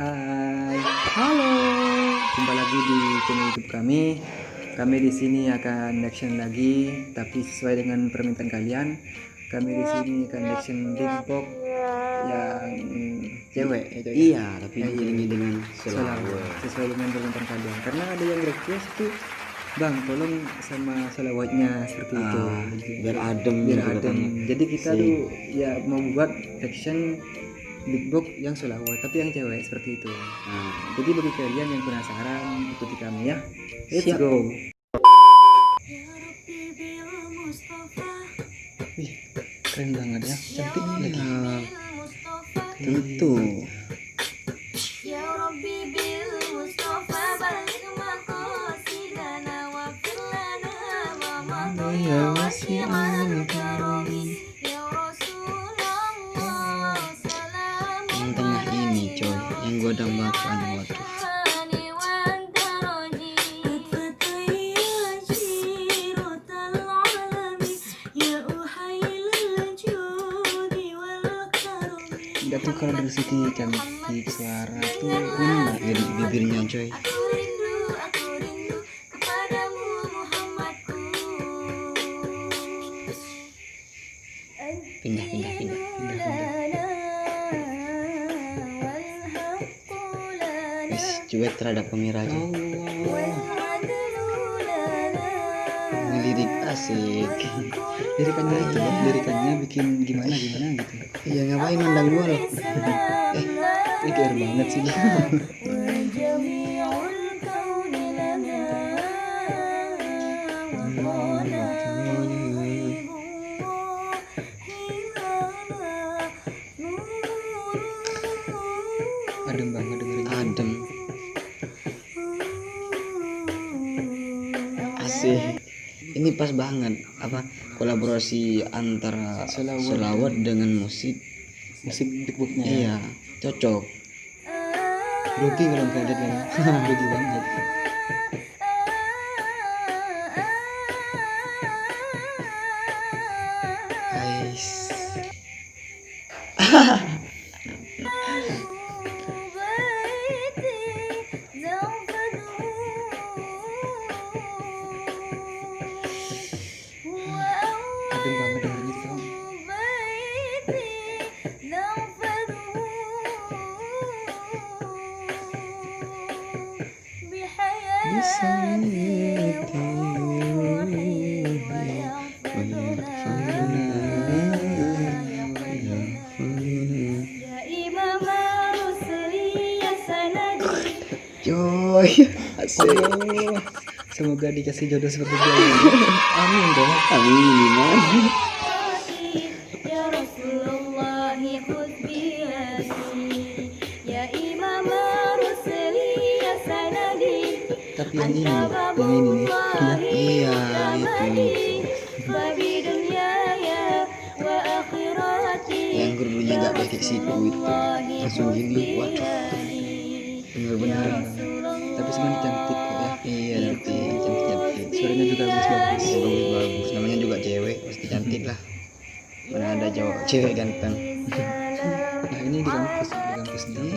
Hai, halo. Jumpa lagi di channel YouTube kami. Kami di sini akan action lagi, tapi sesuai dengan permintaan kalian. Kami di sini akan action big box yang cewek ya, coy. Iya, tapi Iya. diiringi dengan Selawat selawat. sesuai dengan permintaan kalian. Karena ada yang request itu, Bang, tolong sama selawatnya seperti itu. Biar adem Biar gitu adem. katanya. Jadi kita Sih. tuh ya membuat action big box yang selawat tapi yang cewek seperti itu. Nah, Jadi bagi kalian yang penasaran, ikuti kami ya. Let's Siap. go. Wih, keren banget ya, cantik lagi. tentu. Yang tengah ini coy, yang gua dambakan. Waduh. Enggak tuh kalau dari segi cantik suara tuh Jadi bibirnya coy. Pindah. Wis, cuek terhadap kamera aja. Ngelirik asik. lirikannya itu, lirikannya bikin gimana gitu. Iya, ngapain nendang gua loh. Ini keren banget sih. Adem banget dengerin. Adem. Asik. Ini pas banget apa kolaborasi antara selawat dengan musik. Musik big boxnya. Iya, cocok. Rugi kalau nggak ada kan. Rugi banget. Guys. Adem banget dengerin itu. Coy, asik. Semoga dikasih jodoh seperti dia. Amin dong. Amin, Iman. Tapi yang ini nih. Iya, itu. Yang gurunya gak pakai siku itu langsung gini, waduh, bener-bener. Tapi sebenarnya cantik kok ya. Iya, cantik. Suaranya juga bagus. Bagus. Namanya juga cewek, pasti cantik lah. Mana ada cowok cewek ganteng. Nah ini di kampus nih.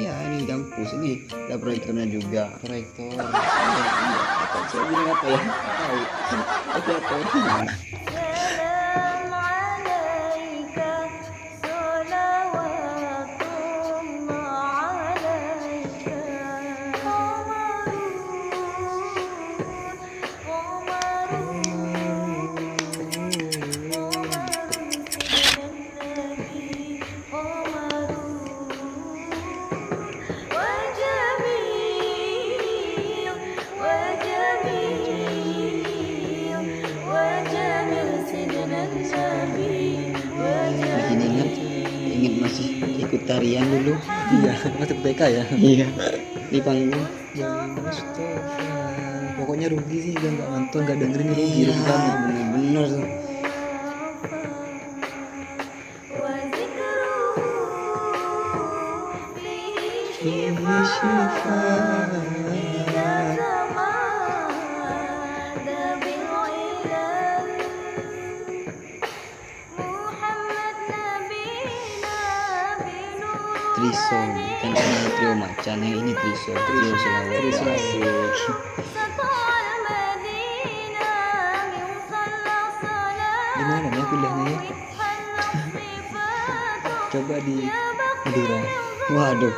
Iya, ini di kampus ini ada proyektornya juga. Proyektor. Apa saya bilang apa ya? Tahu. Bikin ingat masih ikut tarian dulu. Iya, masuk TK ya. Iya, di panggung. Ya Mustafa. Pokoknya rugi sih gak nonton, gak dengerin rugi, Iya, rugi banget. bener-bener tuh. Trisol kan ada trio macan, yang ini Trisol, trio selawat. Trio selawat. Gimana nih pilihannya ya? Coba di Madura. Waduh,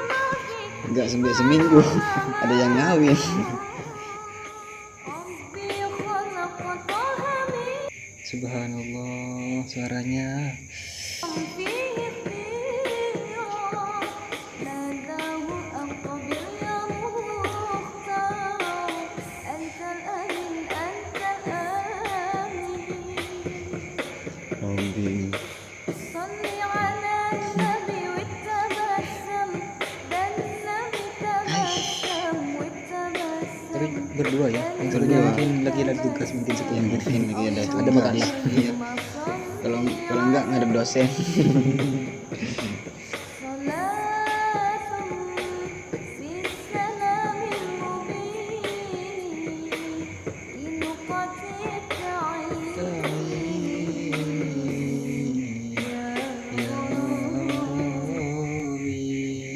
nggak sampai seminggu ada yang ngawin. Subhanallah suaranya. Rombing. Tapi berdua ya. Yang satunya mungkin lagi ada tugas, mungkin satu Yang mungkin lagi ada ada tugas. makanan. Iya. Kalau enggak ngadep dosen.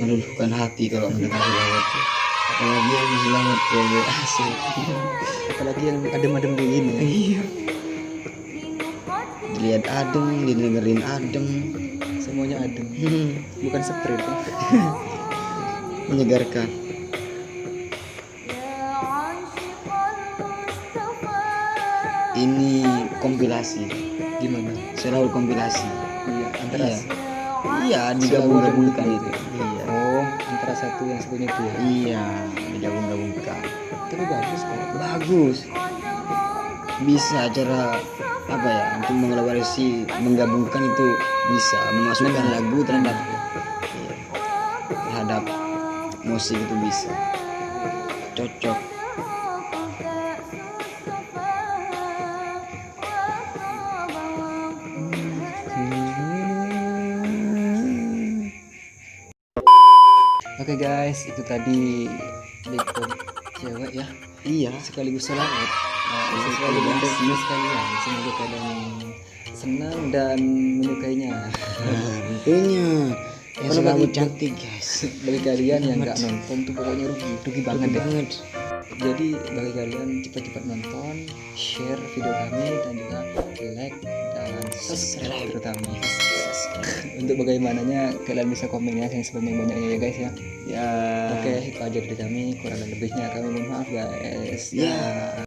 Meluluhkan hati kalau mendengar selawat. Apalagi yang selawat ya asik. Apalagi yang adem-adem begini. Iya. Dilihat adem, didengerin adem. Semuanya adem. Bukan spray tuh. Menyegarkan. Ini kompilasi. Gimana? Selalu kompilasi. Iya, antara Iya, digabung-gabungkan itu. Iya. Oh, antara satu yang satunya itu ya. Iya, digabung-gabungkan. Tapi bagus kok. Bagus. Bisa cara apa ya, untuk mengelaborasi, menggabungkan itu bisa memasukkan lagu terhadap iya, terhadap musik itu bisa cocok. Oke guys, itu tadi Beko cewek ya, Iya, sekaligus selawat. Sesuai dengan destinasi kalian. Semoga kalian senang dan menyukainya. tentunya yang Kalau selalu bagi- cantik guys. Bagi kalian yang nggak nonton tuh pokoknya rugi banget deh. Banget. Jadi bagi kalian cepat-cepat nonton, share video kami dan juga like dan subscribe terutama. Untuk bagaimananya kalian bisa komen ya yang sebanyak-banyaknya ya guys ya. Ya. Oke, itu aja dari kami. Kurang lebihnya kami mohon maaf guys. Ya.